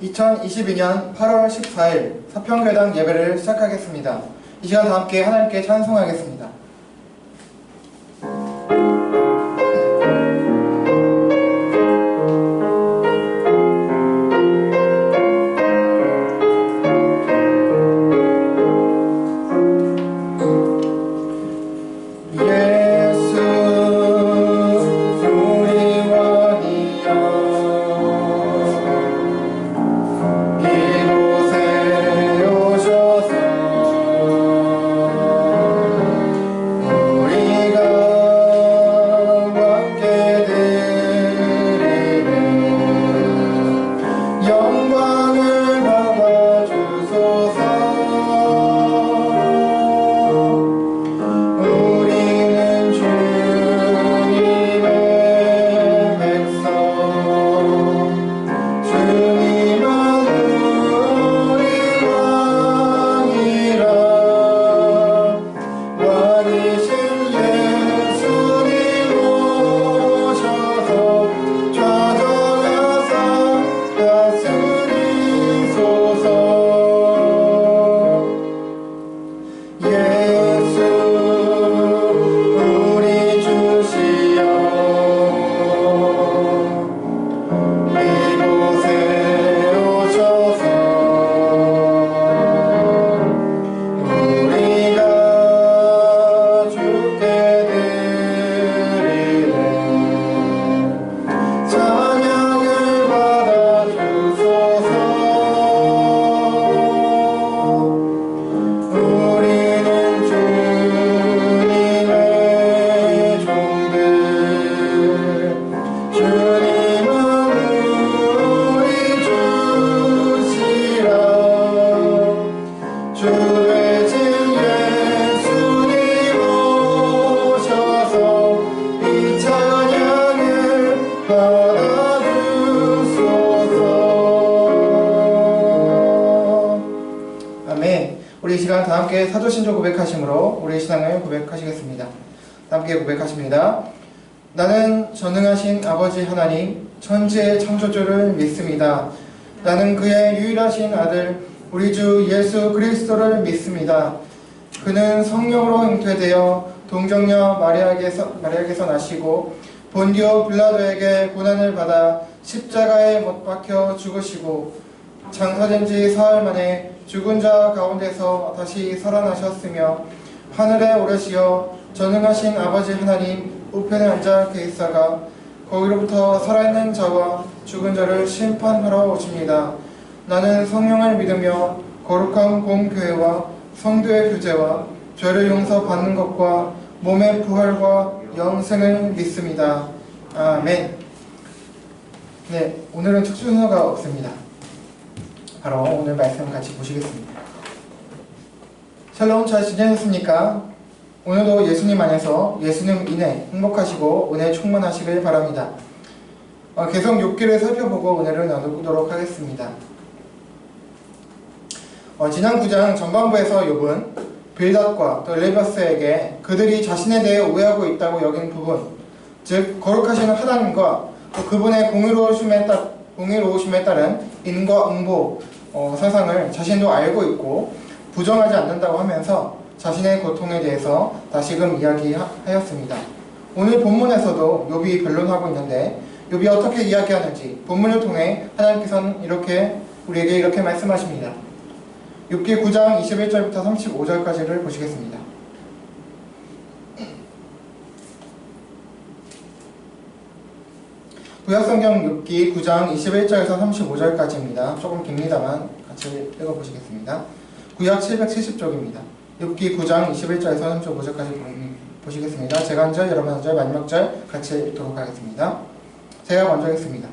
2022년 8월 14일 사평교당 예배를 시작하겠습니다. 이 시간 다 함께 하나님께 찬송하겠습니다. 우리 이 시간 다 함께 사도신조 고백하심으로 우리의 신앙을 고백하시겠습니다. 다 함께 고백하십니다. 나는 전능하신 아버지 하나님 천지의 창조주를 믿습니다. 나는 그의 유일하신 아들 우리 주 예수 그리스도를 믿습니다. 그는 성령으로 잉태되어 동정녀 마리아에게서 나시고 본디오 빌라도에게 고난을 받아 십자가에 못 박혀 죽으시고 장사된 지 사흘 만에 죽은 자 가운데서 다시 살아나셨으며 하늘에 오르시어 전능하신 아버지 하나님 우편에 앉아 계시다가 거기로부터 살아있는 자와 죽은 자를 심판하러 오십니다. 나는 성령을 믿으며 거룩한 공교회와 성도의 교제와 죄를 용서받는 것과 몸의 부활과 영생을 믿습니다. 아멘. 네, 오늘은 특수 순서가 없습니다. 바로 오늘 말씀 같이 보시겠습니다. 샬롬, 잘 지내셨습니까? 오늘도 예수님 안에서 예수님 인해 행복하시고 은혜 충만하시길 바랍니다. 계속 욥기를 살펴보고 오늘은 나누도록 하겠습니다. 지난 9장 전반부에서 욥은 빌닷과 또 엘리바스에게 그들이 자신에 대해 오해하고 있다고 여긴 부분, 즉 거룩하신 하나님과 또 그분의 공의로우심에 따른 인과 응보 사상을 자신도 알고 있고 부정하지 않는다고 하면서 자신의 고통에 대해서 다시금 이야기하였습니다. 오늘 본문에서도 욥이 변론하고 있는데 욥이 어떻게 이야기하는지 본문을 통해 하나님께서는 우리에게 이렇게 말씀하십니다. 욥기 9장 21절부터 35절까지를 보시겠습니다. 구약성경 욥기 9장 21절에서 35절까지입니다. 조금 깁니다만 같이 읽어보시겠습니다. 구약 770쪽입니다. 욥기 9장 21절에서 35절까지 보시겠습니다. 제가 한 절, 여러분 한 절, 마지막 절 같이 읽도록 하겠습니다. 제가 먼저 읽습니다.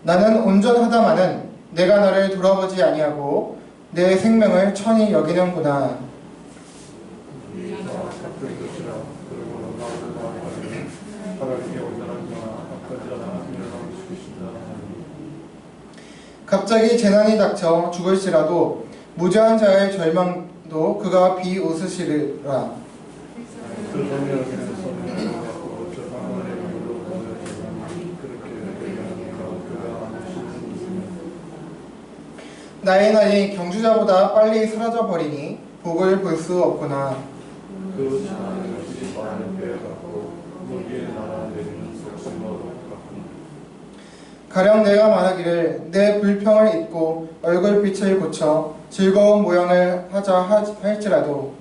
나는 온전하다마는 내가 너를 돌아보지 아니하고 내 생명을 천히 여기는구나. 갑자기 재난이 닥쳐 죽을지라도 무죄한 자의 절망도 그가 비웃으시리라. 나의 날이 경주자보다 빨리 사라져버리니 복을 볼 수 없구나. 그 지나는 것이 많은 배 같고 무기에 날아내리는 속수모로 같구나. 가령 내가 말하기를 내 불평을 잊고 얼굴빛을 고쳐 즐거운 모양을 하자 할지라도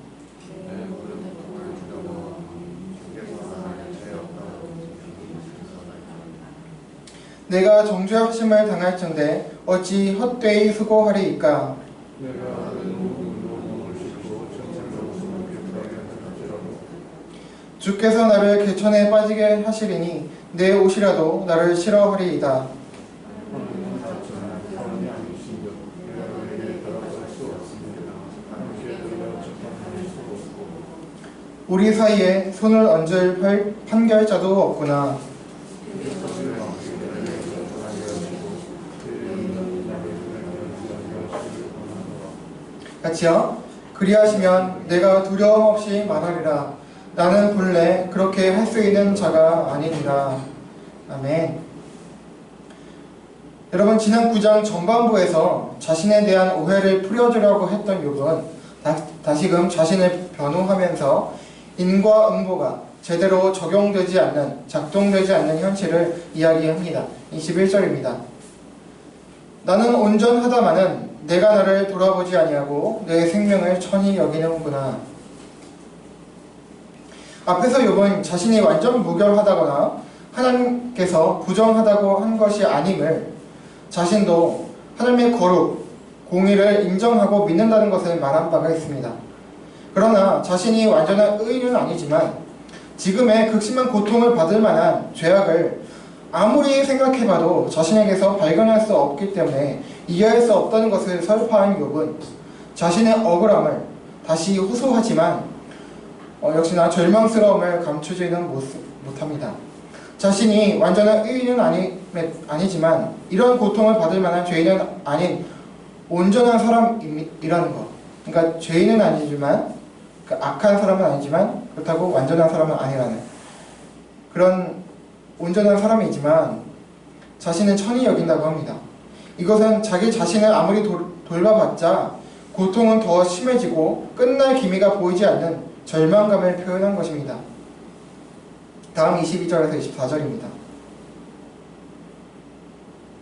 내가 정죄하심을 당할진대 어찌 헛되이 수고하리이까. 내가 눈으로 몸을 씻고 전체로 숨을 깊게 할지라도 주께서 나를 개천에 빠지게 하시리니 내 옷이라도 나를 싫어하리이다. 하나님은 자처는 사람이 아니신즉 내가 그에게 따라갈 수 없습니다. 함께 들어 재판할 수 없고 우리 사이에 손을 얹을 판결자도 없구나. 같이요. 그리하시면 내가 두려움 없이 말하리라. 나는 본래 그렇게 할 수 있는 자가 아니니라. 아멘. 여러분, 지난 9장 전반부에서 자신에 대한 오해를 풀어주려고 했던 욥은 다시금 자신을 변호하면서 인과 응보가 제대로 적용되지 않는, 작동되지 않는 현실을 이야기합니다. 21절입니다. 나는 온전하다마는 내가 나를 돌아보지 아니하고 내 생명을 천히 여기는구나. 앞에서 욥은 자신이 완전 무결하다거나 하나님께서 부정하다고 한 것이 아님을 자신도 하나님의 거룩, 공의를 인정하고 믿는다는 것을 말한 바가 있습니다. 그러나 자신이 완전한 의인은 아니지만 지금의 극심한 고통을 받을 만한 죄악을 아무리 생각해봐도 자신에게서 발견할 수 없기 때문에 이해할 수 없다는 것을 설파한 욥은 자신의 억울함을 다시 호소하지만 역시나 절망스러움을 감추지는 못합니다. 자신이 완전한 의인은 아니지만 이런 고통을 받을 만한 죄인은 아닌 온전한 사람이라는 것. 그러니까 죄인은 아니지만 악한 사람은 아니지만 그렇다고 완전한 사람은 아니라는 그런 온전한 사람이지만 자신은 천히 여긴다고 합니다. 이것은 자기 자신을 아무리 돌봐봤자 고통은 더 심해지고 끝날 기미가 보이지 않는 절망감을 표현한 것입니다. 다음 22절에서 24절입니다.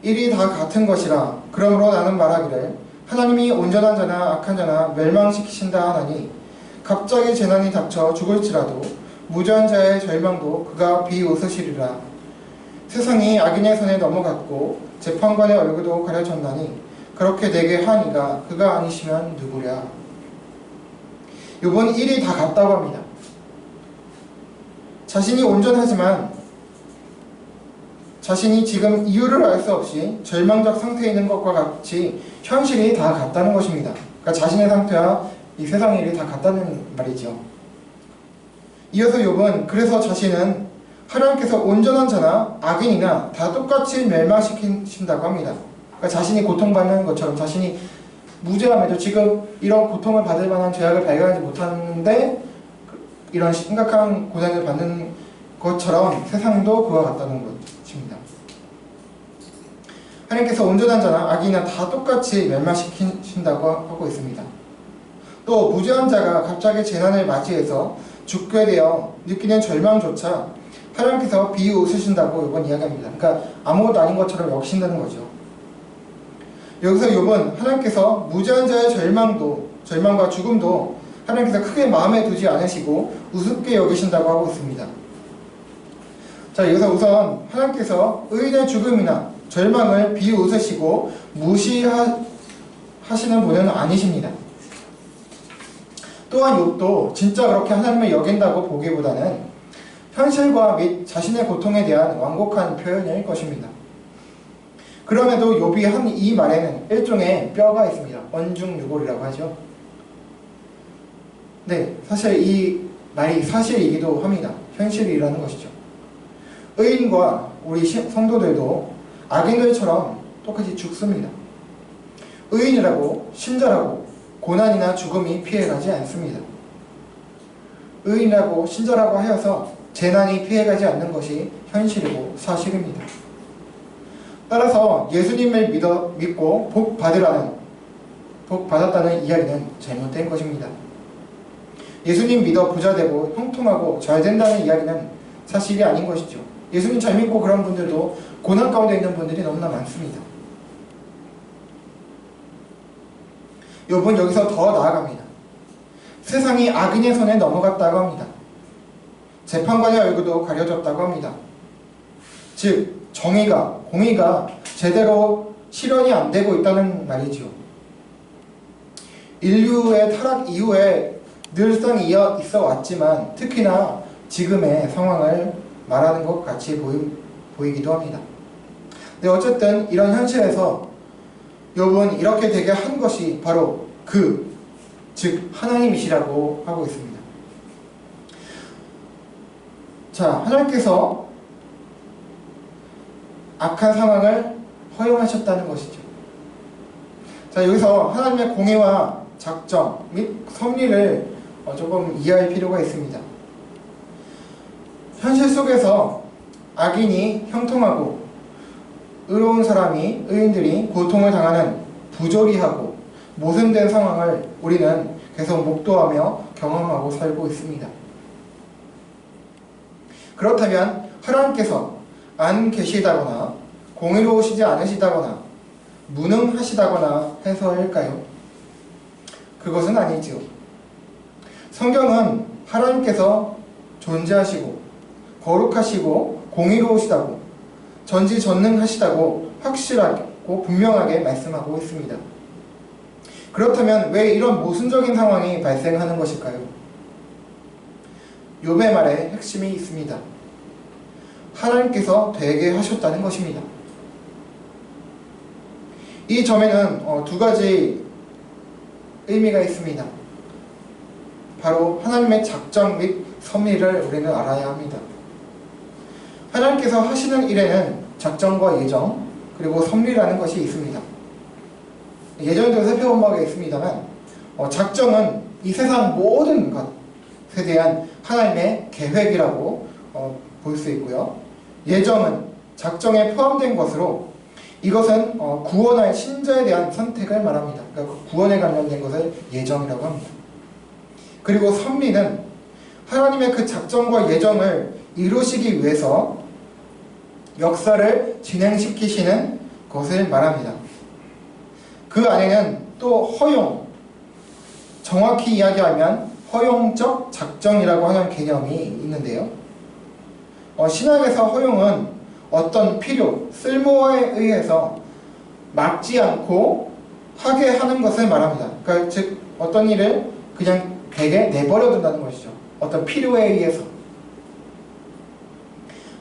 일이 다 같은 것이라. 그러므로 나는 말하기를 하나님이 온전한 자나 악한 자나 멸망시키신다 하나니 갑자기 재난이 닥쳐 죽을지라도 무죄한 자의 절망도 그가 비웃으시리라. 세상이 악인의 손에 넘어갔고 재판관의 얼굴도 가려졌나니 그렇게 내게 하니가 그가 아니시면 누구랴. 욥은 일이 다 같다고 합니다. 자신이 온전하지만 자신이 지금 이유를 알 수 없이 절망적 상태에 있는 것과 같이 현실이 다 같다는 것입니다. 그러니까 자신의 상태와 이 세상의 일이 다 같다는 말이죠. 이어서 욥은 그래서 자신은 하나님께서 온전한 자나 악인이나 다 똑같이 멸망시키신다고 합니다. 그러니까 자신이 고통받는 것처럼 자신이 무죄함에도 지금 이런 고통을 받을 만한 죄악을 발견하지 못하는데 이런 심각한 고난을 받는 것처럼 세상도 그와 같다는 것입니다. 하나님께서 온전한 자나 악인이나 다 똑같이 멸망시키신다고 하고 있습니다. 또 무죄한 자가 갑자기 재난을 맞이해서 죽게 되어 느끼는 절망조차 하나님께서 비웃으신다고 욥은 이야기합니다. 그러니까 아무것도 아닌 것처럼 여기신다는 거죠. 여기서 욥은 하나님께서 무죄한 자의 절망과 죽음도 하나님께서 크게 마음에 두지 않으시고 우습게 여기신다고 하고 있습니다. 자, 여기서 우선 하나님께서 의인의 죽음이나 절망을 비웃으시고 무시하시는 분은 아니십니다. 또한 욥도 진짜 그렇게 하나님을 여긴다고 보기보다는 현실과 및 자신의 고통에 대한 완곡한 표현일 것입니다. 그럼에도 욥이 한 이 말에는 일종의 뼈가 있습니다. 언중유골이라고 하죠. 네, 사실 이 말이 사실이기도 합니다. 현실이라는 것이죠. 의인과 우리 성도들도 악인들처럼 똑같이 죽습니다. 의인이라고 신자라고 고난이나 죽음이 피해가지 않습니다. 의인이라고 신자라고 하여서 재난이 피해가지 않는 것이 현실이고 사실입니다. 따라서 예수님을 믿고 복 받으라는 복 받았다는 이야기는 잘못된 것입니다. 예수님 믿어 부자 되고 형통하고 잘 된다는 이야기는 사실이 아닌 것이죠. 예수님 잘 믿고 그런 분들도 고난 가운데 있는 분들이 너무나 많습니다. 욥은 여기서 더 나아갑니다. 세상이 악인의 손에 넘어갔다고 합니다. 재판관의 얼굴도 가려졌다고 합니다. 즉 정의가, 공의가 제대로 실현이 안 되고 있다는 말이죠. 인류의 타락 이후에 늘상 있어 왔지만 특히나 지금의 상황을 말하는 것 같이 보이기도 합니다. 네, 어쨌든 이런 현실에서 욥은 이렇게 되게 한 것이 바로 즉 하나님이시라고 하고 있습니다. 자, 하나님께서 악한 상황을 허용하셨다는 것이죠. 자, 여기서 하나님의 공의와 작정 및 섭리를 조금 이해할 필요가 있습니다. 현실 속에서 악인이 형통하고 의로운 의인들이 고통을 당하는 부조리하고 모순된 상황을 우리는 계속 목도하며 경험하고 살고 있습니다. 그렇다면 하나님께서 안 계시다거나 공의로우시지 않으시다거나 무능하시다거나 해서일까요? 그것은 아니지요. 성경은 하나님께서 존재하시고 거룩하시고 공의로우시다고 전지전능하시다고 확실하고 분명하게 말씀하고 있습니다. 그렇다면 왜 이런 모순적인 상황이 발생하는 것일까요? 욥의 말에 핵심이 있습니다. 하나님께서 되게 하셨다는 것입니다. 이 점에는 두 가지 의미가 있습니다. 바로 하나님의 작정 및 섭리를 우리는 알아야 합니다. 하나님께서 하시는 일에는 작정과 예정 그리고 섭리라는 것이 있습니다. 예전에도 살펴본 바가 있습니다만 작정은 이 세상 모든 것에 대한 하나님의 계획이라고 볼 수 있고요. 예정은 작정에 포함된 것으로 이것은 구원할 신자에 대한 선택을 말합니다. 그러니까 구원에 관련된 것을 예정이라고 합니다. 그리고 섭리는 하나님의 그 작정과 예정을 이루시기 위해서 역사를 진행시키시는 것을 말합니다. 그 안에는 또 허용, 정확히 이야기하면 허용적 작정이라고 하는 개념이 있는데요. 신학에서 허용은 어떤 필요, 쓸모에 의해서 막지 않고 하게 하는 것을 말합니다. 그러니까 즉 어떤 일을 그냥 되게 내버려 둔다는 것이죠. 어떤 필요에 의해서.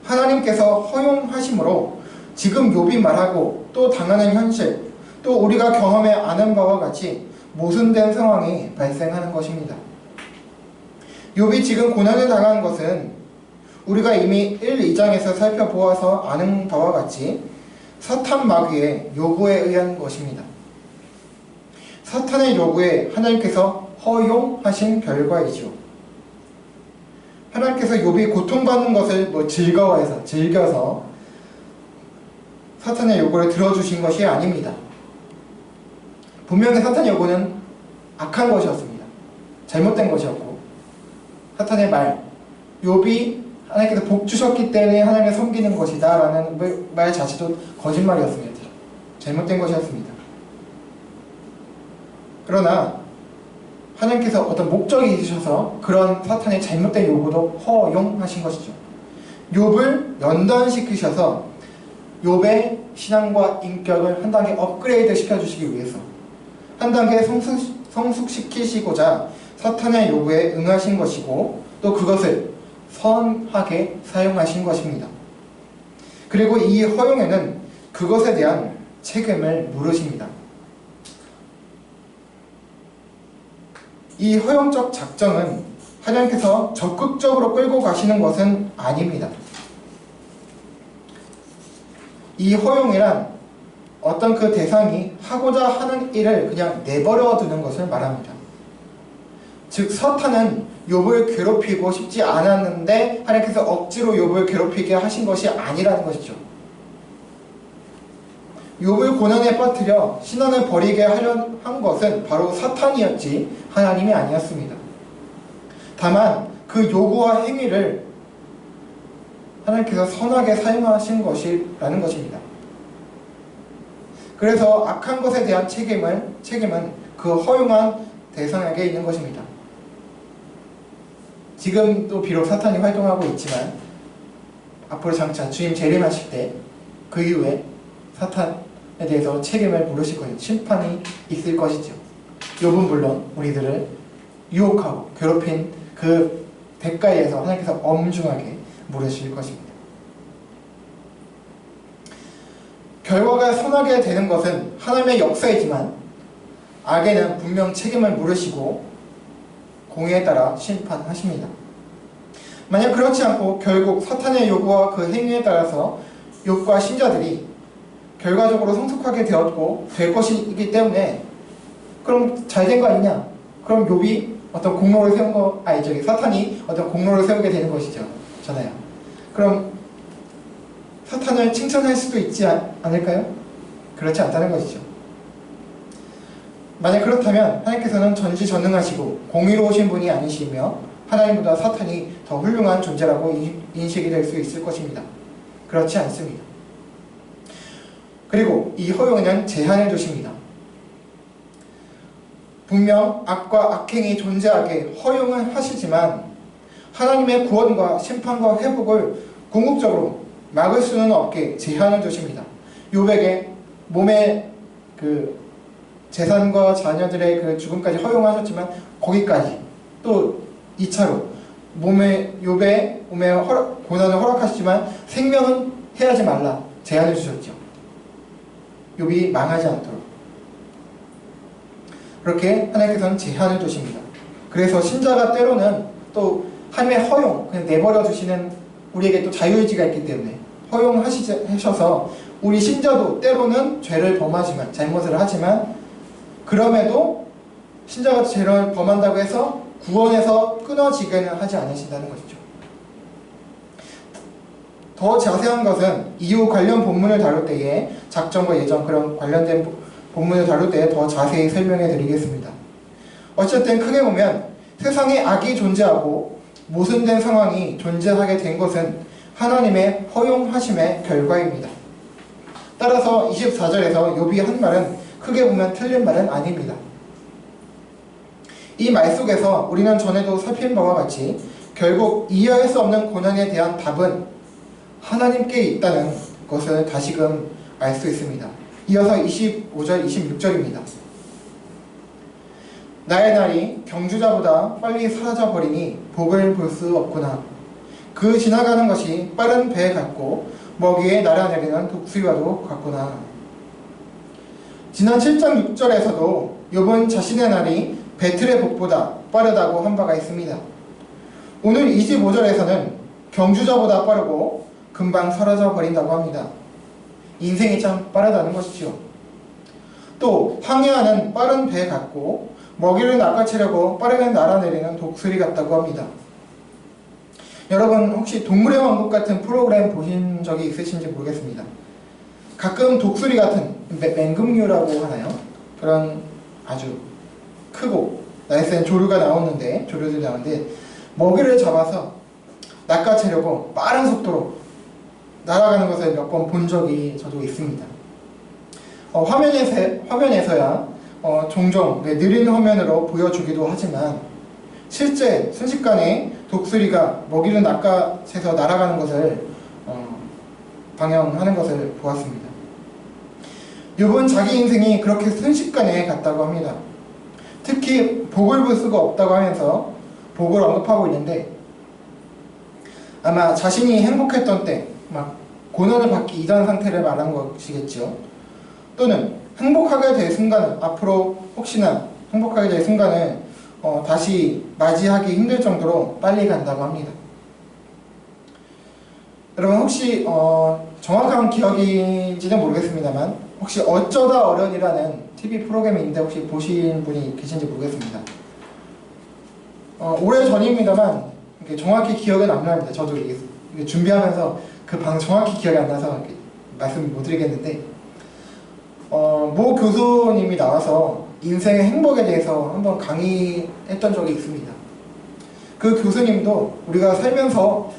하나님께서 허용하심으로 지금 욥이 말하고 또 당하는 현실, 또 우리가 경험해 아는 바와 같이 모순된 상황이 발생하는 것입니다. 욥이 지금 고난을 당한 것은 우리가 이미 1, 2장에서 살펴보아서 아는 바와 같이 사탄 마귀의 요구에 의한 것입니다. 사탄의 요구에 하나님께서 허용하신 결과이죠. 하나님께서 욥이 고통받는 것을 즐겨서 사탄의 요구를 들어주신 것이 아닙니다. 분명히 사탄의 요구는 악한 것이었습니다. 잘못된 것이었고 사탄의 욥이 하나님께서 복 주셨기 때문에 하나님을 섬기는 것이다 라는 말 자체도 거짓말이었습니다. 잘못된 것이었습니다. 그러나 하나님께서 어떤 목적이 있으셔서 그런 사탄의 잘못된 요구도 허용하신 것이죠. 욥을 연단시키셔서 욥의 신앙과 인격을 한 단계 업그레이드 시켜주시기 위해서 한 단계 성숙시키시고자 사탄의 요구에 응하신 것이고 또 그것을 선하게 사용하신 것입니다. 그리고 이 허용에는 그것에 대한 책임을 물으십니다. 이 허용적 작정은 하나님께서 적극적으로 끌고 가시는 것은 아닙니다. 이 허용이란 어떤 그 대상이 하고자 하는 일을 그냥 내버려 두는 것을 말합니다. 즉 사탄은 욥을 괴롭히고 싶지 않았는데 하나님께서 억지로 욥을 괴롭히게 하신 것이 아니라는 것이죠. 욥을 고난에 빠뜨려 신앙을 버리게 하려 한 것은 바로 사탄이었지 하나님이 아니었습니다. 다만 그 요구와 행위를 하나님께서 선하게 사용하신 것이라는 것입니다. 그래서 악한 것에 대한 책임은 그 허용한 대상에게 있는 것입니다. 지금도 비록 사탄이 활동하고 있지만 앞으로 장차 주님 재림하실 때 그 이후에 사탄에 대해서 책임을 물으실 것이죠. 심판이 있을 것이죠. 욥은 물론 우리들을 유혹하고 괴롭힌 그 대가에 대해서 하나님께서 엄중하게 물으실 것입니다. 결과가 선하게 되는 것은 하나님의 역사이지만 악에는 분명 책임을 물으시고 공의에 따라 심판하십니다. 만약 그렇지 않고 결국 사탄의 요구와 그 행위에 따라서 욥과 신자들이 결과적으로 성숙하게 되었고 될 것이기 때문에 그럼 잘된 거 아니냐? 그럼 욥이 어떤 공로를 세운 거 저기 사탄이 어떤 공로를 세우게 되는 것이죠. 잖아요. 그럼 사탄을 칭찬할 수도 있지 않을까요? 그렇지 않다는 것이죠. 만약 그렇다면 하나님께서는 전지전능하시고 공의로우신 분이 아니시며 하나님보다 사탄이 더 훌륭한 존재라고 인식이 될 수 있을 것입니다. 그렇지 않습니다. 그리고 이 허용에는 제한을 두십니다. 분명 악과 악행이 존재하게 허용을 하시지만 하나님의 구원과 심판과 회복을 궁극적으로 막을 수는 없게 제한을 두십니다. 욥에게 몸의 그 재산과 자녀들의 그 죽음까지 허용하셨지만 거기까지 또 2차로 욥의 몸에 고난을 허락하시지만 생명은 해하지 말라 제한을 주셨죠. 욥이 망하지 않도록 그렇게 하나님께서는 제한을 두십니다. 그래서 신자가 때로는 또 하나님의 허용 그냥 내버려 두시는 우리에게 또 자유의지가 있기 때문에 허용하셔서 우리 신자도 때로는 죄를 범하지만 잘못을 하지만 그럼에도 신자가 죄를 범한다고 해서 구원에서 끊어지게는 하지 않으신다는 것이죠. 더 자세한 것은 이후 관련 본문을 다룰 때에 작전과 예전 그런 관련된 본문을 다룰 때에 더 자세히 설명해 드리겠습니다. 어쨌든 크게 보면 세상에 악이 존재하고 모순된 상황이 존재하게 된 것은 하나님의 허용하심의 결과입니다. 따라서 24절에서 욥이 한 말은 크게 보면 틀린 말은 아닙니다. 이 말 속에서 우리는 전에도 살핀 바와 같이 결국 이해할 수 없는 고난에 대한 답은 하나님께 있다는 것을 다시금 알 수 있습니다. 이어서 25절, 26절입니다. 나의 날이 경주자보다 빨리 사라져버리니 복을 볼 수 없구나. 그 지나가는 것이 빠른 배 같고 먹이에 날아내리는 독수리와도 같구나. 지난 7장 6절에서도 욥은 자신의 날이 배틀의 복보다 빠르다고 한 바가 있습니다. 오늘 25절에서는 경주자보다 빠르고 금방 사라져 버린다고 합니다. 인생이 참 빠르다는 것이죠. 또 항해하는 빠른 배 같고 먹이를 낚아채려고 빠르게 날아내리는 독수리 같다고 합니다. 여러분 혹시 동물의 왕국 같은 프로그램 보신 적이 있으신지 모르겠습니다. 가끔 독수리 같은 맹금류라고 하나요? 그런 아주 크고 날쌘 조류들이 나오는데 먹이를 잡아서 낚아채려고 빠른 속도로 날아가는 것을 몇 번 본 적이 저도 있습니다. 화면에서야 종종 느린 화면으로 보여주기도 하지만 실제 순식간에 독수리가 먹이를 낚아채서 날아가는 것을 방영하는 것을 보았습니다. 욥은 자기 인생이 그렇게 순식간에 갔다고 합니다. 특히 복을 볼 수가 없다고 하면서 복을 언급하고 있는데 아마 자신이 행복했던 때 막 고난을 받기 이전 상태를 말한 것이겠죠. 또는 행복하게 될 순간은 앞으로 혹시나 행복하게 될 순간을 다시 맞이하기 힘들 정도로 빨리 간다고 합니다. 여러분 혹시 정확한 기억인지는 모르겠습니다만 혹시 어쩌다 어른이라는 TV 프로그램이 있는데 혹시 보신 분이 계신지 모르겠습니다. 오래전입니다만 정확히 기억은 안 납니다. 저도 이게 준비하면서 그 방송 정확히 기억이 안 나서 말씀을 못 드리겠는데 모 교수님이 나와서 인생의 행복에 대해서 한번 강의했던 적이 있습니다. 그 교수님도 우리가 살면서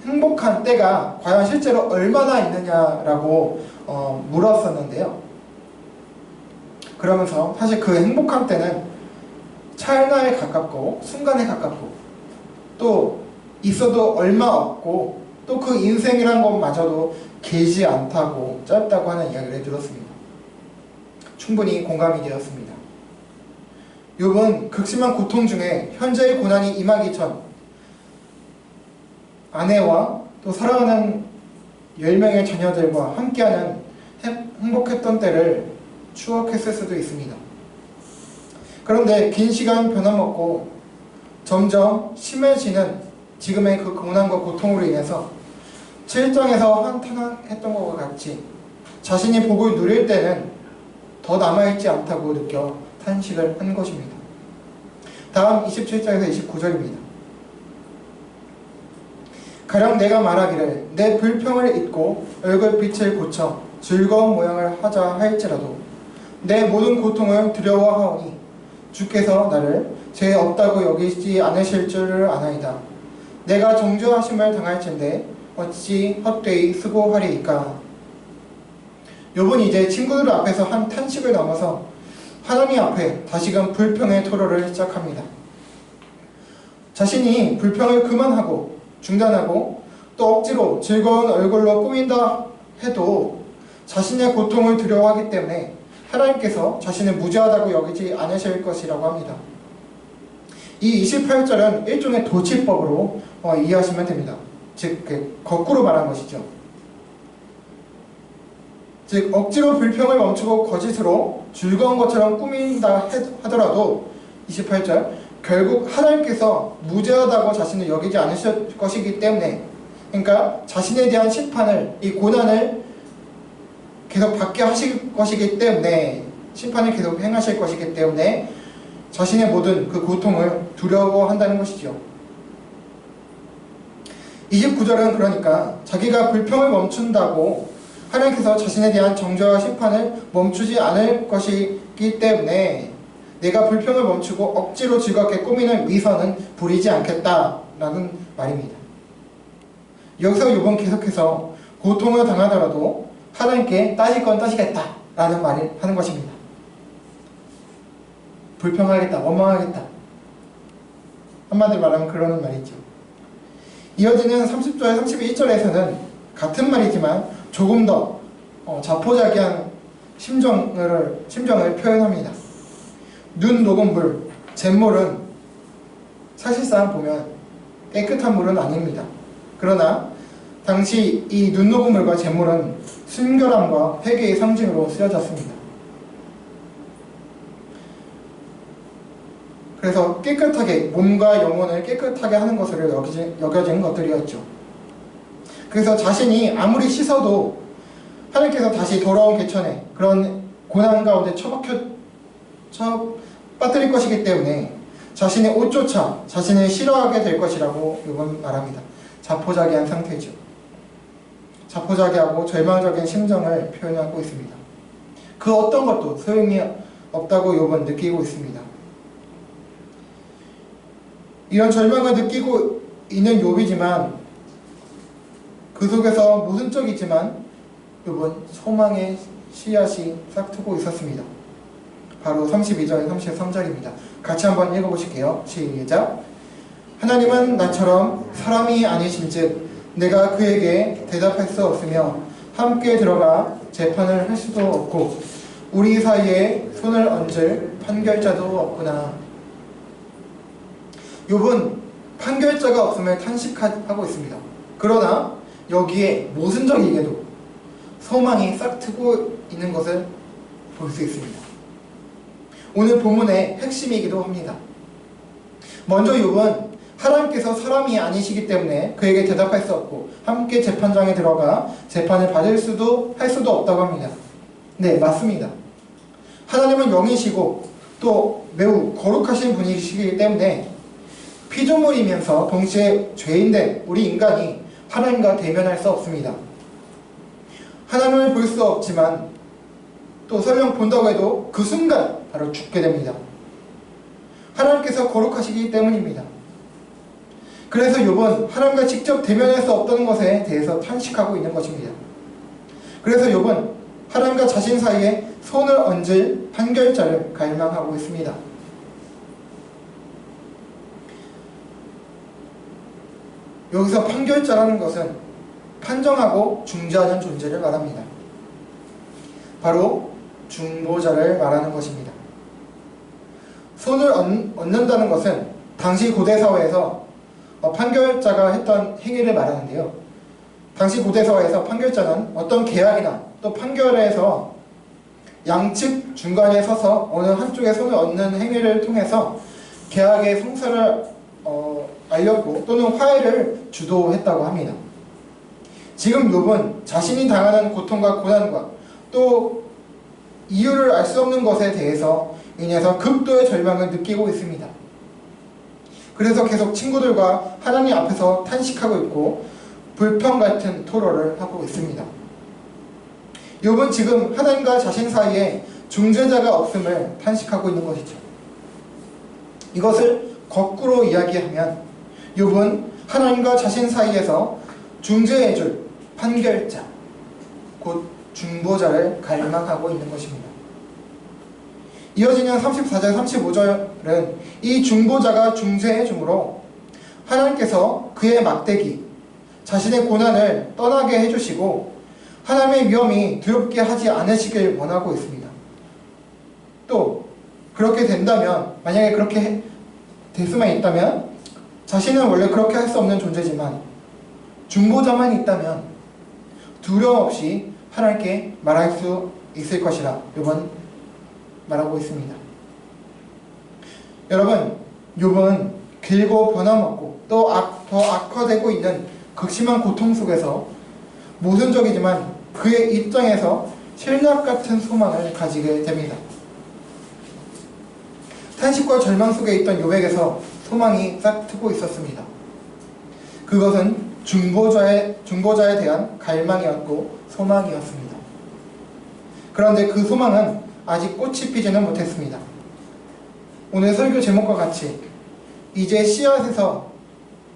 행복한 때가 과연 실제로 얼마나 있느냐라고 물었었는데요. 그러면서 사실 그 행복한 때는 찰나에 가깝고 순간에 가깝고 또 있어도 얼마 없고 또 그 인생이란 것마저도 길지 않다고 짧다고 하는 이야기를 들었습니다. 충분히 공감이 되었습니다. 욥은 극심한 고통 중에 현재의 고난이 임하기 전 아내와 또 사랑하는 10명의 자녀들과 함께하는 행복했던 때를 추억했을 수도 있습니다. 그런데 긴 시간 변함없고 점점 심해지는 지금의 그 고난과 고통으로 인해서 7장에서 한탄했던 것과 같이 자신이 복을 누릴 때는 더 남아있지 않다고 느껴 탄식을 한 것입니다. 다음 27장에서 29절입니다. 가령 내가 말하기를 내 불평을 잊고 얼굴빛을 고쳐 즐거운 모양을 하자 할지라도 내 모든 고통을 두려워하오니 주께서 나를 죄 없다고 여기지 않으실 줄을 아나이다. 내가 정죄하심을 당할진대 어찌 헛되이 수고하리이까. 욥은 이제 친구들 앞에서 한 탄식을 넘어서 하나님 앞에 다시금 불평의 토로를 시작합니다. 자신이 불평을 그만하고 중단하고 또 억지로 즐거운 얼굴로 꾸민다 해도 자신의 고통을 두려워하기 때문에 하나님께서 자신을 무죄하다고 여기지 않으실 것이라고 합니다. 이 28절은 일종의 도치법으로 이해하시면 됩니다. 즉 거꾸로 말한 것이죠. 즉 억지로 불평을 멈추고 거짓으로 즐거운 것처럼 꾸민다 하더라도 28절 결국 하나님께서 무죄하다고 자신을 여기지 않으실 것이기 때문에, 그러니까 자신에 대한 심판을, 이 고난을 계속 받게 하실 것이기 때문에, 심판을 계속 행하실 것이기 때문에 자신의 모든 그 고통을 두려워한다는 것이죠. 29절은 그러니까 자기가 불평을 멈춘다고 하나님께서 자신에 대한 정죄와 심판을 멈추지 않을 것이기 때문에 내가 불평을 멈추고 억지로 즐겁게 꾸미는 위선은 부리지 않겠다라는 말입니다. 여기서 욥은 계속해서 고통을 당하더라도 하나님께 따질 건 따지겠다라는 말을 하는 것입니다. 불평하겠다, 원망하겠다. 한마디로 말하면 그러는 말이죠. 이어지는 30절, 31절에서는 같은 말이지만 조금 더 자포자기한 심정을 표현합니다. 눈 녹은 물, 잿물은 사실상 보면 깨끗한 물은 아닙니다. 그러나 당시 이 눈 녹은 물과 잿물은 순결함과 회개의 상징으로 쓰여졌습니다. 그래서 깨끗하게, 몸과 영혼을 깨끗하게 하는 것으로 여겨진 것들이었죠. 그래서 자신이 아무리 씻어도 하나님께서 다시 돌아온 개천에 그런 고난 가운데 빠뜨릴 것이기 때문에 자신의 옷조차 자신을 싫어하게 될 것이라고 욥은 말합니다. 자포자기한 상태죠. 자포자기하고 절망적인 심정을 표현하고 있습니다. 그 어떤 것도 소용이 없다고 욥은 느끼고 있습니다. 이런 절망을 느끼고 있는 욥이지만 그 속에서 모순적이지만 욥은 소망의 씨앗이 싹트고 있었습니다. 바로 32절, 33절입니다. 같이 한번 읽어보실게요. 시작. 하나님은 나처럼 사람이 아니신즉 내가 그에게 대답할 수 없으며 함께 들어가 재판을 할 수도 없고 우리 사이에 손을 얹을 판결자도 없구나. 욥은 판결자가 없음을 탄식하고 있습니다. 그러나 여기에 모순적이게도 소망이 싹트고 있는 것을 볼 수 있습니다. 오늘 본문의 핵심이기도 합니다. 먼저 욥은 하나님께서 사람이 아니시기 때문에 그에게 대답할 수 없고 함께 재판장에 들어가 재판을 받을 수도 할 수도 없다고 합니다. 네, 맞습니다. 하나님은 영이시고 또 매우 거룩하신 분이시기 때문에 피조물이면서 동시에 죄인된 우리 인간이 하나님과 대면할 수 없습니다. 하나님을 볼 수 없지만 또 설령 본다고 해도 그 순간 바로 죽게 됩니다. 하나님께서 거룩하시기 때문입니다. 그래서 욥은 하나님과 직접 대면할 수 없다는 것에 대해서 탄식하고 있는 것입니다. 그래서 욥은 하나님과 자신 사이에 손을 얹을 판결자를 갈망하고 있습니다. 여기서 판결자라는 것은 판정하고 중재하는 존재를 말합니다. 바로 중보자를 말하는 것입니다. 손을 얹는다는 것은 당시 고대 사회에서 판결자가 했던 행위를 말하는데요. 당시 고대 사회에서 판결자는 어떤 계약이나 또 판결에서 양측 중간에 서서 어느 한쪽에 손을 얹는 행위를 통해서 계약의 성사를 알렸고 또는 화해를 주도했다고 합니다. 지금 욥은 자신이 당하는 고통과 고난과 또 이유를 알 수 없는 것에 대해서 인해서 극도의 절망을 느끼고 있습니다. 그래서 계속 친구들과 하나님 앞에서 탄식하고 있고 불평 같은 토로를 하고 있습니다. 욥은 지금 하나님과 자신 사이에 중재자가 없음을 탄식하고 있는 것이죠. 이것을 거꾸로 이야기하면 욥은 하나님과 자신 사이에서 중재해줄 판결자, 곧 중보자를 갈망하고 있는 것입니다. 이어지는 34절, 35절은 이 중보자가 중재해 주므로 하나님께서 그의 막대기, 자신의 고난을 떠나게 해주시고 하나님의 위험이 두렵게 하지 않으시길 원하고 있습니다. 또 그렇게 된다면, 만약에 그렇게 될 수만 있다면 자신은 원래 그렇게 할 수 없는 존재지만 중보자만 있다면 두려움 없이 하나님께 말할 수 있을 것이라 욥은 말하고 있습니다. 여러분, 욥은 길고 변함없고 또 더 악화되고 있는 극심한 고통 속에서 모순적이지만 그의 입장에서 신락 같은 소망을 가지게 됩니다. 탄식과 절망 속에 있던 욥에게서 소망이 싹 트고 있었습니다. 그것은 중보자에 대한 갈망이었고 소망이었습니다. 그런데 그 소망은 아직 꽃이 피지는 못했습니다. 오늘 설교 제목과 같이 이제 씨앗에서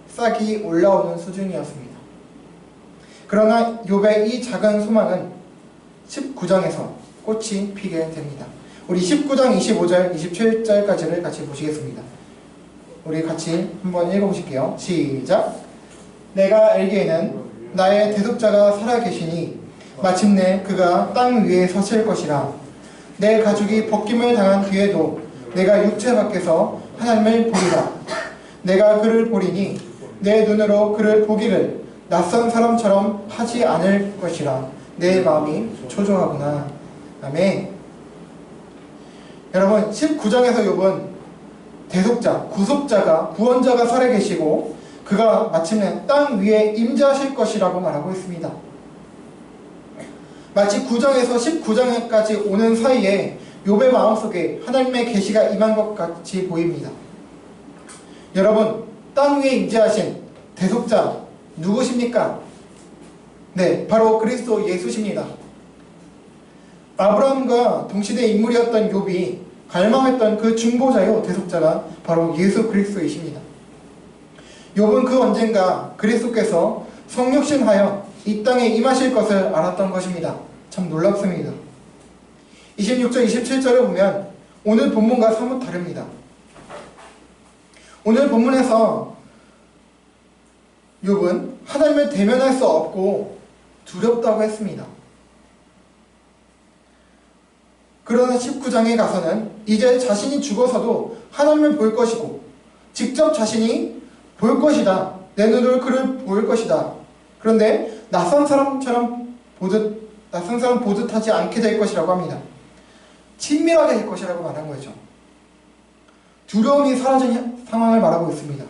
싹이 올라오는 수준이었습니다. 그러나 욥의 이 작은 소망은 19장에서 꽃이 피게 됩니다. 우리 19장 25절, 27절까지를 같이 보시겠습니다. 우리 같이 한번 읽어보실게요. 시작! 내가 알기에는 나의 대속자가 살아계시니 마침내 그가 땅 위에 서실 것이라. 내 가죽이 벗김을 당한 뒤에도 내가 육체 밖에서 하나님을 보리라. 내가 그를 보리니 내 눈으로 그를 보기를 낯선 사람처럼 하지 않을 것이라. 내 마음이 초조하구나. 아멘. 여러분, 19장에서 욥은 대속자, 구속자가, 구원자가 살아계시고 그가 마침내 땅 위에 임재하실 것이라고 말하고 있습니다. 마치 9장에서 19장까지 오는 사이에 욥의 마음속에 하나님의 계시가 임한 것 같이 보입니다. 여러분, 땅 위에 임재하신 대속자 누구십니까? 네, 바로 그리스도 예수십니다. 아브라함과 동시대 인물이었던 욥이 갈망했던 그 중보자요 대속자가 바로 예수 그리스도이십니다. 욥은 그 언젠가 그리스도께서 성육신하여 이 땅에 임하실 것을 알았던 것입니다. 참 놀랍습니다. 26절, 27절을 보면 오늘 본문과 사뭇 다릅니다. 오늘 본문에서 욥은 하나님을 대면할 수 없고 두렵다고 했습니다. 그러나 19장에 가서는 이제 자신이 죽어서도 하나님을 볼 것이고 직접 자신이 볼 것이다. 내 눈으로 그를 볼 것이다. 그런데 낯선 사람 보듯 하지 않게 될 것이라고 합니다. 친밀하게 될 것이라고 말한 거죠. 두려움이 사라진 상황을 말하고 있습니다.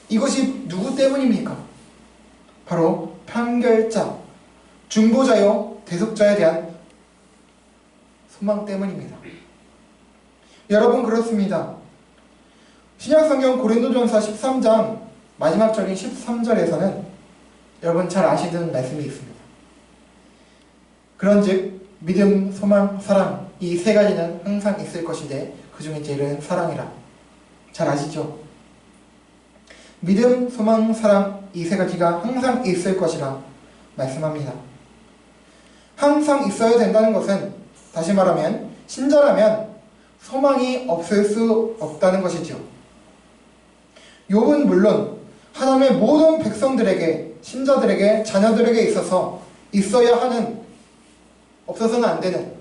이것이 누구 때문입니까? 바로 판결자, 중보자요 대속자에 대한 소망 때문입니다. 여러분, 그렇습니다. 신약성경 고린도전서 13장 마지막 절인 13절에서는 여러분 잘 아시는 말씀이 있습니다. 그런즉 믿음, 소망, 사랑 이 세 가지는 항상 있을 것인데 그 중에 제일은 사랑이라. 잘 아시죠? 믿음, 소망, 사랑 이 세 가지가 항상 있을 것이라 말씀합니다. 항상 있어야 된다는 것은 다시 말하면 신자라면 소망이 없을 수 없다는 것이죠. 욥은 물론 하나님의 모든 백성들에게, 신자들에게, 자녀들에게 있어서 있어야 하는, 없어서는 안 되는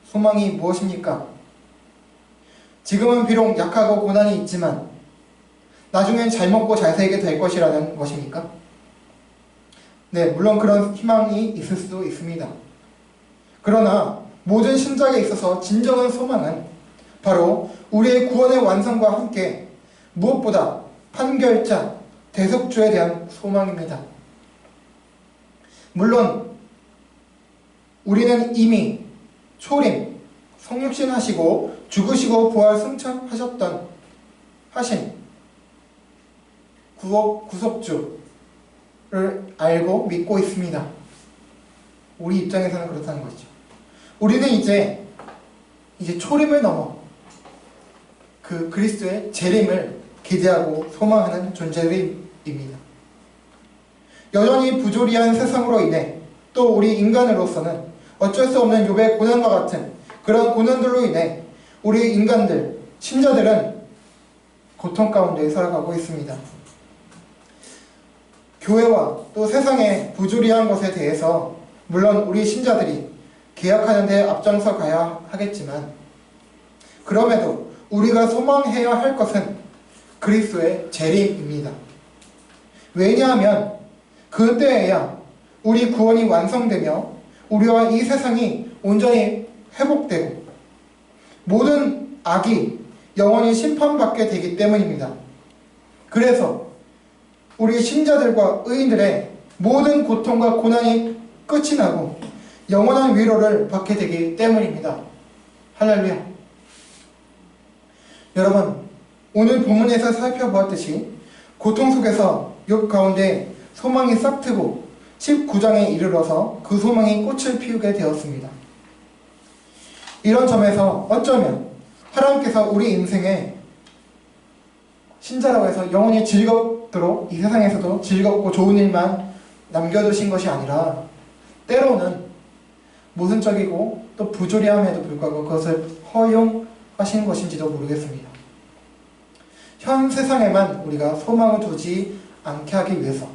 소망이 무엇입니까? 지금은 비록 약하고 고난이 있지만 나중엔 잘 먹고 잘 살게 될 것이라는 것입니까? 네, 물론 그런 희망이 있을 수도 있습니다. 그러나 모든 신자에게 있어서 진정한 소망은 바로 우리의 구원의 완성과 함께 무엇보다 판결자, 대속주에 대한 소망입니다. 물론 우리는 이미 초림, 성육신 하시고 죽으시고 부활 승천하셨던 하신 구속주를 알고 믿고 있습니다. 우리 입장에서는 그렇다는 것이죠. 우리는 이제 초림을 넘어 그 그리스도의 재림을 기대하고 소망하는 존재들입니다. 여전히 부조리한 세상으로 인해 또 우리 인간으로서는 어쩔 수 없는 욥의 고난과 같은 그런 고난들로 인해 우리 인간들, 신자들은 고통 가운데 살아가고 있습니다. 교회와 또 세상의 부조리한 것에 대해서 물론 우리 신자들이 계약하는 데 앞장서 가야 하겠지만 그럼에도 우리가 소망해야 할 것은 그리스도의 재림입니다. 왜냐하면 그때에야 우리 구원이 완성되며 우리와 이 세상이 온전히 회복되고 모든 악이 영원히 심판받게 되기 때문입니다. 그래서 우리 신자들과 의인들의 모든 고통과 고난이 끝이 나고 영원한 위로를 받게 되기 때문입니다. 할렐루야. 여러분, 오늘 본문에서 살펴보았듯이 고통 속에서 욥 가운데 소망이 싹트고 19장에 이르러서 그 소망이 꽃을 피우게 되었습니다. 이런 점에서 어쩌면 하나님께서 우리 인생에 신자라고 해서 영원히 즐겁도록 이 세상에서도 즐겁고 좋은 일만 남겨두신 것이 아니라 때로는 모순적이고 또 부조리함에도 불구하고 그것을 허용하신 것인지도 모르겠습니다. 현 세상에만 우리가 소망을 두지 않게 하기 위해서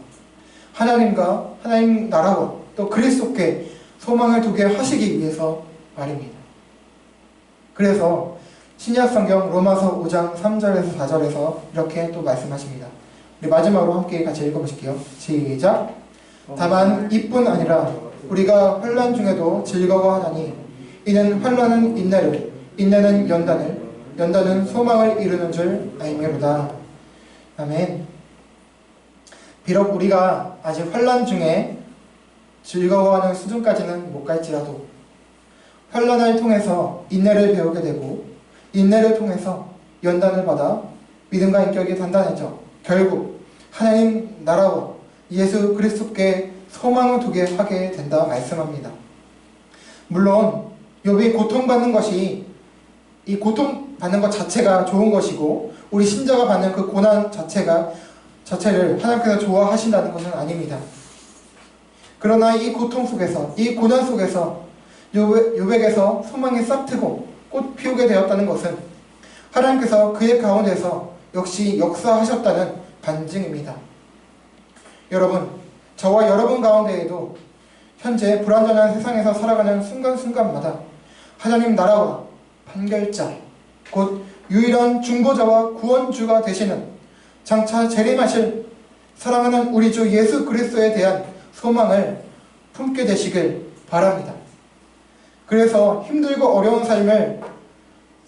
하나님과 하나님 나라와 또 그리스도께 소망을 두게 하시기 위해서 말입니다. 그래서 신약성경 로마서 5장 3절에서 4절에서 이렇게 또 말씀하십니다. 우리 마지막으로 함께 같이 읽어보실게요. 시작. 다만 이뿐 아니라 우리가 환난 중에도 즐거워하나니 이는 환난은 인내를, 인내는 연단을, 연단은 소망을 이루는 줄 알미로다. 아멘. 비록 우리가 아직 환난 중에 즐거워하는 수준까지는 못 갈지라도 환난을 통해서 인내를 배우게 되고 인내를 통해서 연단을 받아 믿음과 인격이 단단해져 결국 하나님 나라와 예수 그리스도께 소망을 두게 하게 된다 말씀합니다. 물론 욥이 고통받는 것이 이 고통받는 것 자체가 좋은 것이고 우리 신자가 받는 그 고난 자체를 하나님께서 좋아하신다는 것은 아닙니다. 그러나 이 고통 속에서 이 고난 속에서 욥에게서 소망이 싹트고 꽃 피우게 되었다는 것은 하나님께서 그의 가운데서 역시 역사하셨다는 반증입니다. 여러분, 저와 여러분 가운데에도 현재 불완전한 세상에서 살아가는 순간순간마다 하나님 나라와 판결자, 곧 유일한 중보자와 구원주가 되시는 장차 재림하실 사랑하는 우리 주 예수 그리스도에 대한 소망을 품게 되시길 바랍니다. 그래서 힘들고 어려운 삶을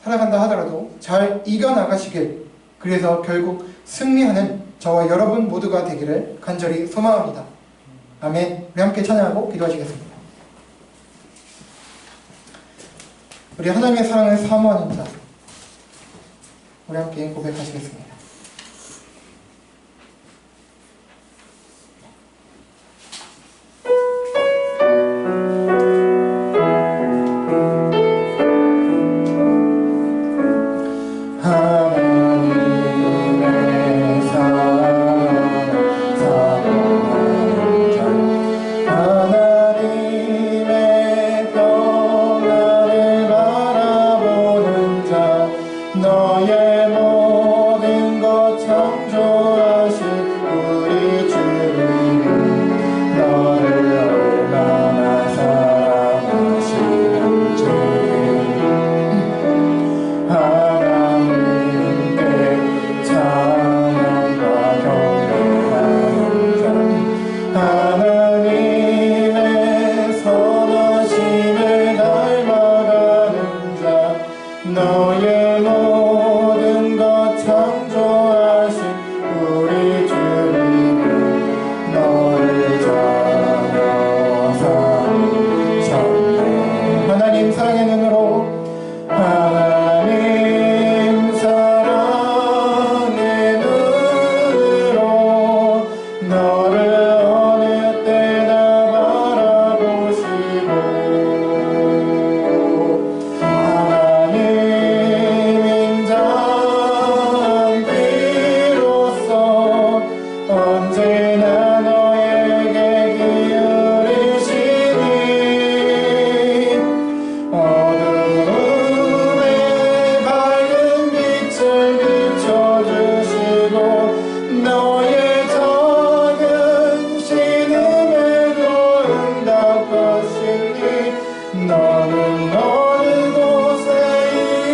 살아간다 하더라도 잘 이겨나가시길, 그래서 결국 승리하는 저와 여러분 모두가 되기를 간절히 소망합니다. 아멘. 우리 함께 찬양하고 기도하시겠습니다. 우리 하나님의 사랑을 사모하는 자, 우리 함께 고백하시겠습니다. 하나님 사랑의 눈으로 하나님 사랑의 눈으로 너를 어느 때나 바라보시고 하나님 인자한 귀로서 언제나 너에게 기울이시니 어둠에 밝은 빛을 비춰주시고 너의 작은 신음에도 응답하시니 너는 어느 곳에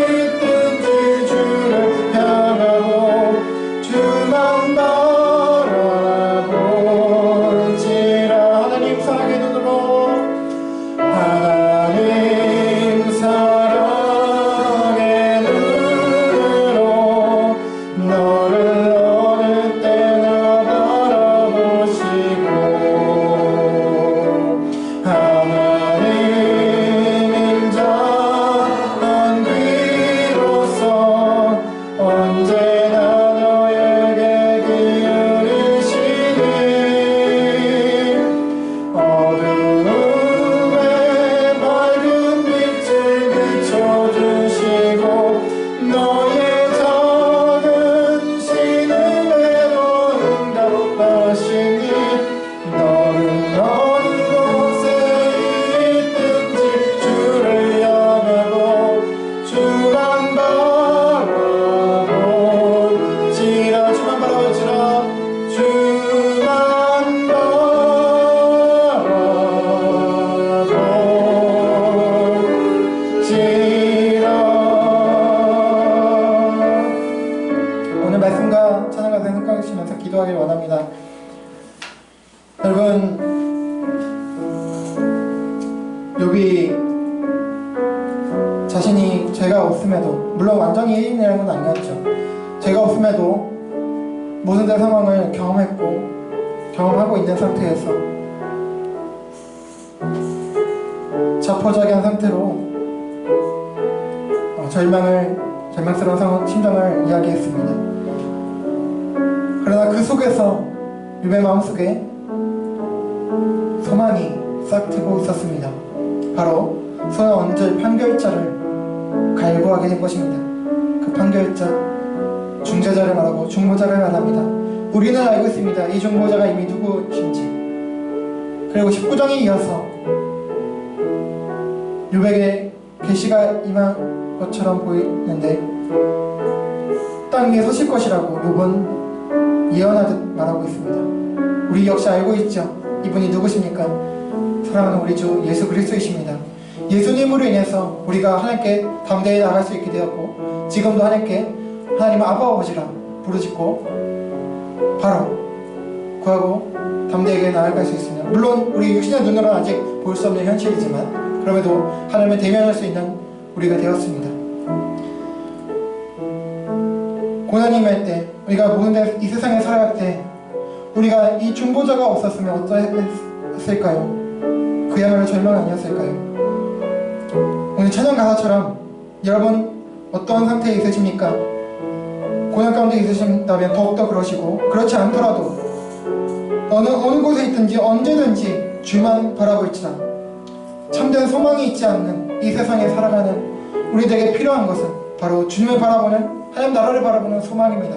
있든지 주를 향하고 주만 바라볼지라. 하나님 사랑의 눈으로 하나님 사랑의 눈으로 너를 어느 때나 바라보시고 하나님 인자한 귀로서 언제나 너에게 기울이시니 어둠에 밝은 빛을 비춰주시고 너의 작은 신음에도 응답하시니 너는 어느 곳에 있든지 주를 향하고 주만 바라볼지라. 주만 바라볼지라. 주만 바라볼지라. 오늘 말씀과 찬양과 생각하시면서 기도하길 원합니다. 여러분, 욥이 자신이 죄가 없음에도, 물론 완전히 1인이라는 건 아니었죠. 죄가 없음에도 모든 데 상황을 경험하고 있는 상태에서 자포자기한 상태로 절망스러운 심정을 이야기했습니다. 그러나 그 속에서 욥의 마음속에 소망이 싹 트고 있었습니다. 바로 손에 얹을 판결자를 갈구하게 된 것입니다. 그 판결자, 중재자를 말하고 중보자를 말합니다. 우리는 알고 있습니다. 이 중보자가 이미 누구신지. 그리고 19장에 이어서 욥에게 계시가 임한 것처럼 보이는데 땅 위에 서실 것이라고 욥은 예언하듯 말하고 있습니다. 우리 역시 알고 있죠. 이분이 누구십니까? 사랑하는 우리 주 예수 그리스도이십니다. 예수님으로 인해서 우리가 하나님께 담대히 나갈 수 있게 되었고 지금도 하나님께 하나님 아버지라 부르짖고 바로 구하고 담대하게 나아갈 수 있습니다. 물론 우리 육신의 눈으로는 아직 볼 수 없는 현실이지만 그럼에도 하나님을 대면할 수 있는 우리가 되었습니다. 고난이 임할 때, 우리가 모든 이 세상에 살아갈 때 우리가 이 중보자가 없었으면 어떠했을까요? 그야말로 절망 아니었을까요? 오늘 찬양 가사처럼 여러분 어떠한 상태에 있으십니까? 고난 가운데 있으신다면 더욱더 그러시고, 그렇지 않더라도 어느 곳에 있든지 언제든지 주만 바라볼지라. 참된 소망이 있지 않는 이 세상에 살아가는 우리들에게 필요한 것은 바로 주님을 바라보는, 하나님 나라를 바라보는 소망입니다.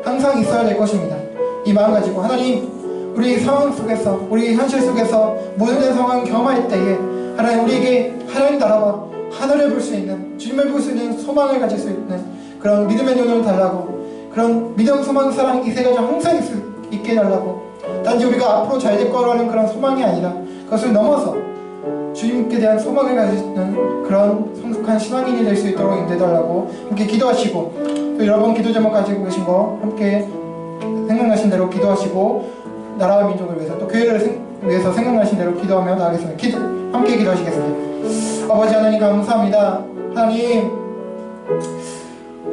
항상 있어야 될 것입니다. 이 마음 가지고 하나님, 우리 상황 속에서, 우리 현실 속에서 모든 상황을 경험할 때에 하나님 우리에게 하나님 나라와 하늘을 볼 수 있는, 주님을 볼 수 있는 소망을 가질 수 있는 그런 믿음의 눈을 달라고, 그런 믿음, 소망, 사랑 이 세 가지 항상 있게 해달라고, 단지 우리가 앞으로 잘 될 거라는 그런 소망이 아니라 그것을 넘어서 주님께 대한 소망을 가지는 그런 성숙한 신앙인이 될 수 있도록 인도해달라고 함께 기도하시고, 또 여러분 기도 제목 가지고 계신 거 함께 생각나신 대로 기도하시고, 나라와 민족을 위해서 또 교회를 위해서 생각나신 대로 기도하며 나가겠습니다. 함께 기도하시겠습니다. 아버지 하나님 감사합니다. 하나님,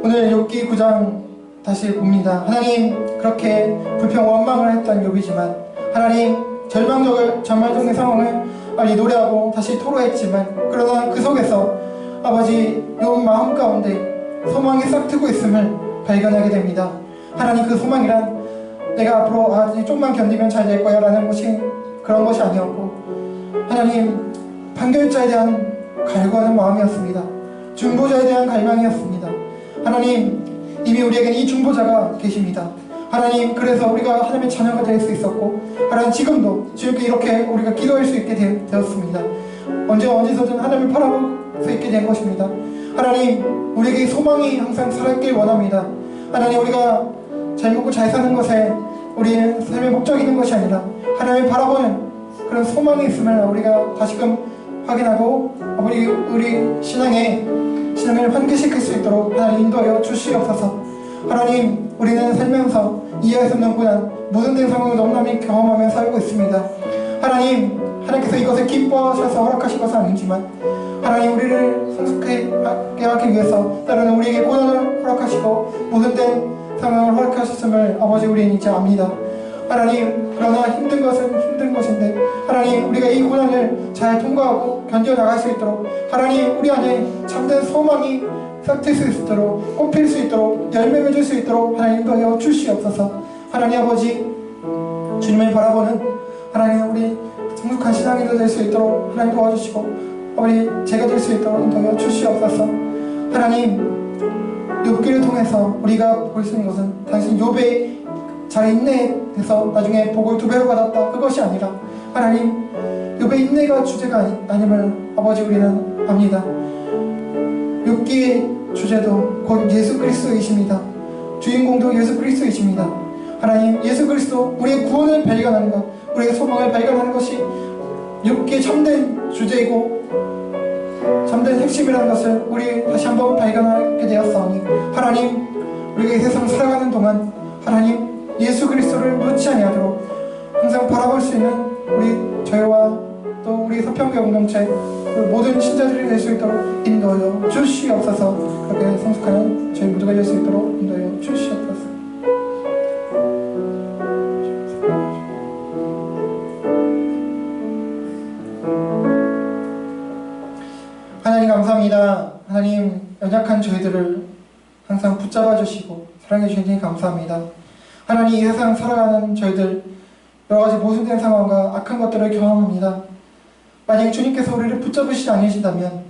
오늘 욥기 9장 다시 봅니다. 하나님, 그렇게 불평 원망을 했던 욥이지만 하나님, 절망적인 상황을 빨리 노래하고 다시 토로했지만 그러나 그 속에서 아버지 요 마음 가운데 소망이 싹트고 있음을 발견하게 됩니다. 하나님, 그 소망이란 내가 앞으로 좀만 견디면 잘 될 거야 라는 것이 그런 것이 아니었고, 하나님, 판결자에 대한 갈구하는 마음이었습니다. 중보자에 대한 갈망이었습니다. 하나님, 이미 우리에게는 이 중보자가 계십니다. 하나님, 그래서 우리가 하나님의 자녀가 될 수 있었고, 하나님, 지금도 주님께 이렇게 우리가 기도할 수 있게 되었습니다. 언제서든 하나님을 바라볼 수 있게 된 것입니다. 하나님, 우리에게 소망이 항상 살아있길 원합니다. 하나님, 우리가 잘 먹고 잘 사는 것에 우리의 삶의 목적이 있는 것이 아니라 하나님을 바라보는 그런 소망이 있음을 우리가 다시금 확인하고 우리 신앙을 환기시킬 수 있도록 하나님 인도하여 주시옵소서. 하나님, 우리는 살면서 이해할 수 없는 고난, 모든 상황을 너무나 경험하며 살고 있습니다. 하나님께서 이것을 기뻐하셔서 허락하신 것은 아니지만 하나님, 우리를 성숙하게 하기 위해서 때로는 우리에게 고난을 허락하시고 모든 상황을 허락하셨음을 아버지 우리는 이제 압니다. 하나님, 그러나 힘든 것은 힘든 것인데 하나님, 우리가 이 고난을 잘 통과하고 견뎌나갈 수 있도록 하나님, 우리 안에 참된 소망이 싹틀 수 있도록, 꽃필 수 있도록, 열매 맺을 수 있도록 하나님 인도하여 주시옵소서. 하나님 아버지, 주님을 바라보는 하나님, 우리 성숙한 신앙인도 될 수 있도록 하나님 도와주시고 우리 제가 될 수 있도록 인도하여 주시옵소서. 하나님, 욥기를 통해서 우리가 볼 수 있는 것은 단순히 욥의 잘 인내해서 나중에 복을 2배로 받았다, 그것이 아니라 하나님, 욥의 인내가 주제가 아님을 아버지 우리는 압니다. 욥기의 주제도 곧 예수 그리스도이십니다. 주인공도 예수 그리스도이십니다. 하나님, 예수 그리스도, 우리의 구원을 발견하는 것, 우리의 소망을 발견하는 것이 욥기의 참된 주제이고 참된 핵심이라는 것을 우리 다시 한번 발견하게 되었사오니 하나님, 우리가 이 세상 살아가는 동안 하나님, 예수 그리스도를 놓지 아니하도록 항상 바라볼 수 있는 우리 저희와 또 우리 서평교 공동체 모든 신자들이 될 수 있도록 인도하여 주시옵소서. 그렇게 성숙한 저희 모두가 될 수 있도록 인도하여 주시옵소서. 하나님 감사합니다. 하나님, 연약한 저희들을 항상 붙잡아 주시고 사랑해 주시니 감사합니다. 하나님, 이 세상 살아가는 저희들 여러가지 모순된 상황과 악한 것들을 경험합니다. 만약 주님께서 우리를 붙잡으시지 않으신다면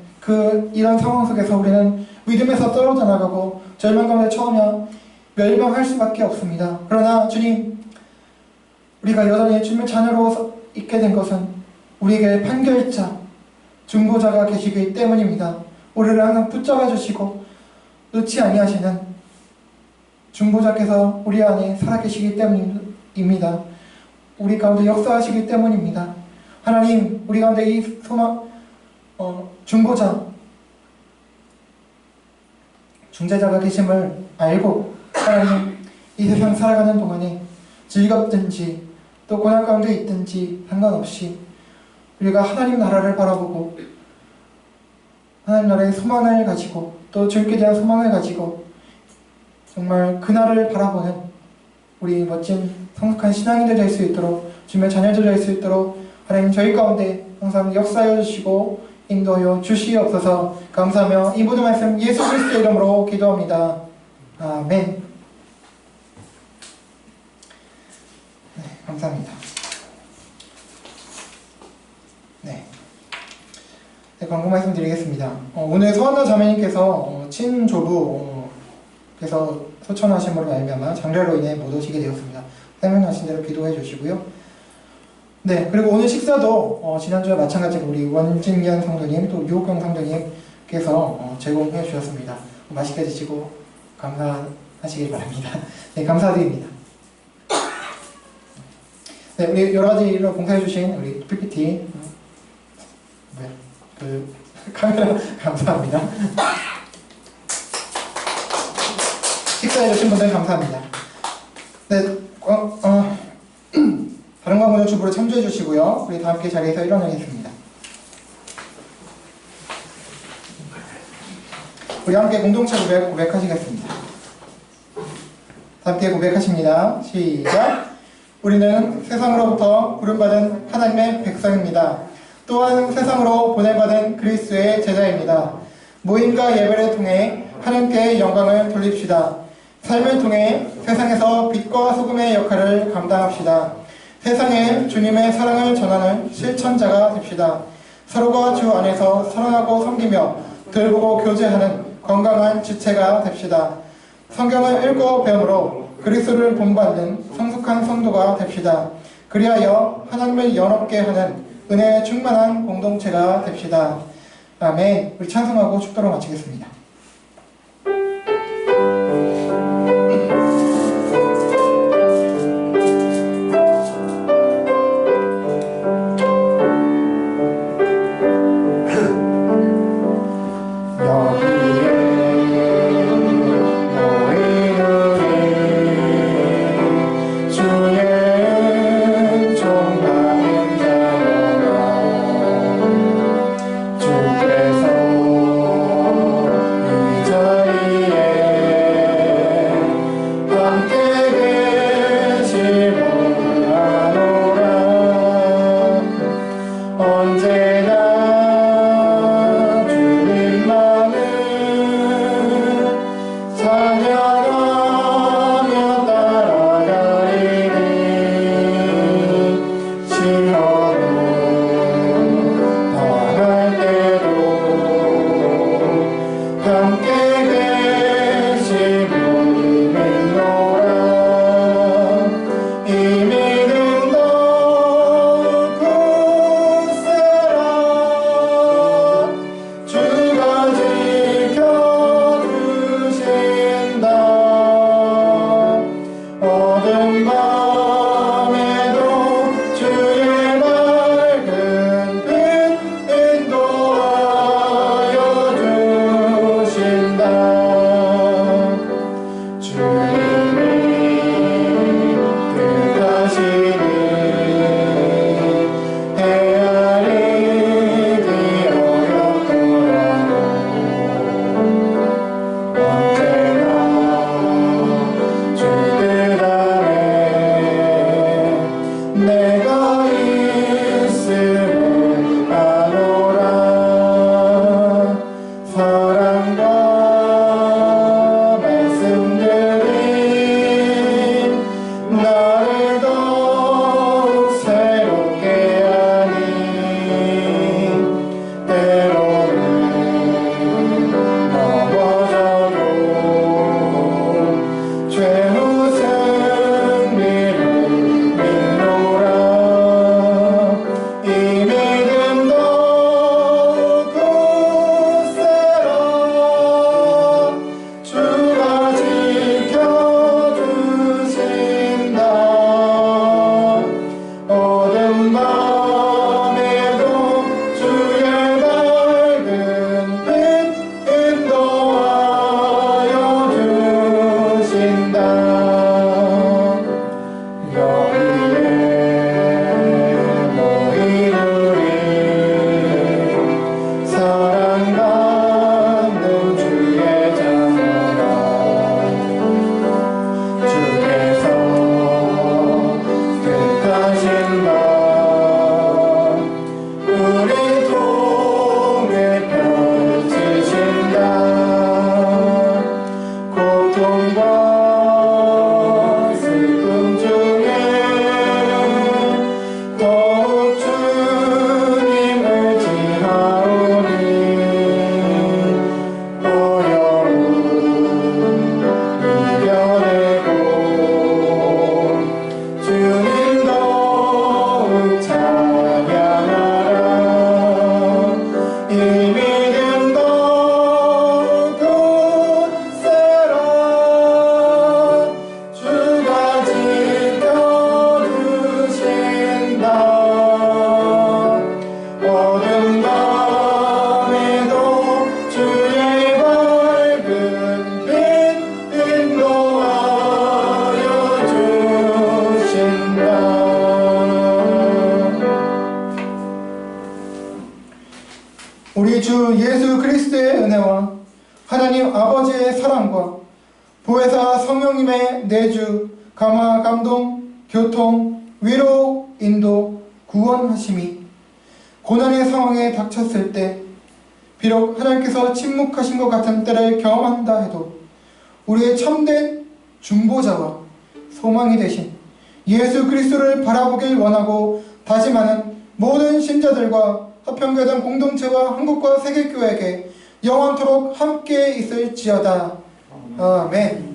이런 상황 속에서 우리는 믿음에서 떨어져 나가고 절망 가운데 처하며 멸망할 수밖에 없습니다. 그러나 주님, 우리가 여전히 주님의 자녀로 있게 된 것은 우리에게 판결자, 중보자가 계시기 때문입니다. 우리를 항상 붙잡아 주시고 놓지 아니하시는 중보자께서 우리 안에 살아계시기 때문입니다. 우리 가운데 역사하시기 때문입니다. 하나님, 우리 가운데 이 소망, 중보자, 중재자가 계심을 알고 하나님, 이 세상 살아가는 동안에 즐겁든지 또 고난 가운데 있든지 상관없이 우리가 하나님 나라를 바라보고 하나님 나라의 소망을 가지고 또 주님께 대한 소망을 가지고 정말 그날을 바라보는 우리 멋진 성숙한 신앙인들 될 수 있도록, 주님의 자녀들 될 수 있도록 하나님 저희 가운데 항상 역사하여 주시고 인도하여 주시옵소서. 감사하며 이 모든 말씀 예수 그리스도의 이름으로 기도합니다. 아멘. 네, 감사합니다. 네, 광고 말씀드리겠습니다. 오늘 서한나 자매님께서 친조부께서 소천하심으로 말미암아 장례로 인해 못 오시게 되었습니다. 설명하신 대로 기도해 주시고요. 네, 그리고 오늘 식사도 지난주와 마찬가지로 우리 원진년 성도님 또 유옥경 성도님께서 제공해 주셨습니다. 맛있게 드시고 감사하시길 바랍니다. 네, 감사드립니다. 네, 우리 여러 가지 일로 봉사해 주신 우리 PPT 카메라 감사합니다. 식사해 주신 분들 감사합니다. 네, 다른 광고는 주부로 참조해 주시고요. 우리 다 함께 자리에서 일어나겠습니다. 우리 함께 공동체 고백하시겠습니다. 다 함께 고백하십니다. 시작. 우리는 세상으로부터 부름받은 하나님의 백성입니다. 또 또한 세상으로 보냄받은 그리스도의 제자입니다. 모임과 예배를 통해 하나님께 영광을 돌립시다. 삶을 통해 세상에서 빛과 소금의 역할을 감당합시다. 세상에 주님의 사랑을 전하는 실천자가 됩시다. 서로가 주 안에서 사랑하고 섬기며 들보고 교제하는 건강한 지체가 됩시다. 성경을 읽고 배움으로 그리스도를 본받는 성숙한 성도가 됩시다. 그리하여 하나님을 연합게 하는 은혜에 충만한 공동체가 됩시다. 아멘. 우리 찬송하고 축도로 마치겠습니다. 우리 주 예수 그리스도의 은혜와 하나님 아버지의 사랑과 보혜사 성령님의 내주, 감화, 감동, 교통, 위로, 인도, 구원하심이 고난의 상황에 닥쳤을 때 비록 하나님께서 침묵하신 것 같은 때를 경험한다 해도 우리의 참된 중보자와 소망이 되신 예수 그리스도를 바라보길 원하고 다짐하는 모든 신자들과 화평교단 공동체와 한국과 세계교회에게 영원토록 함께 있을지어다. 아멘.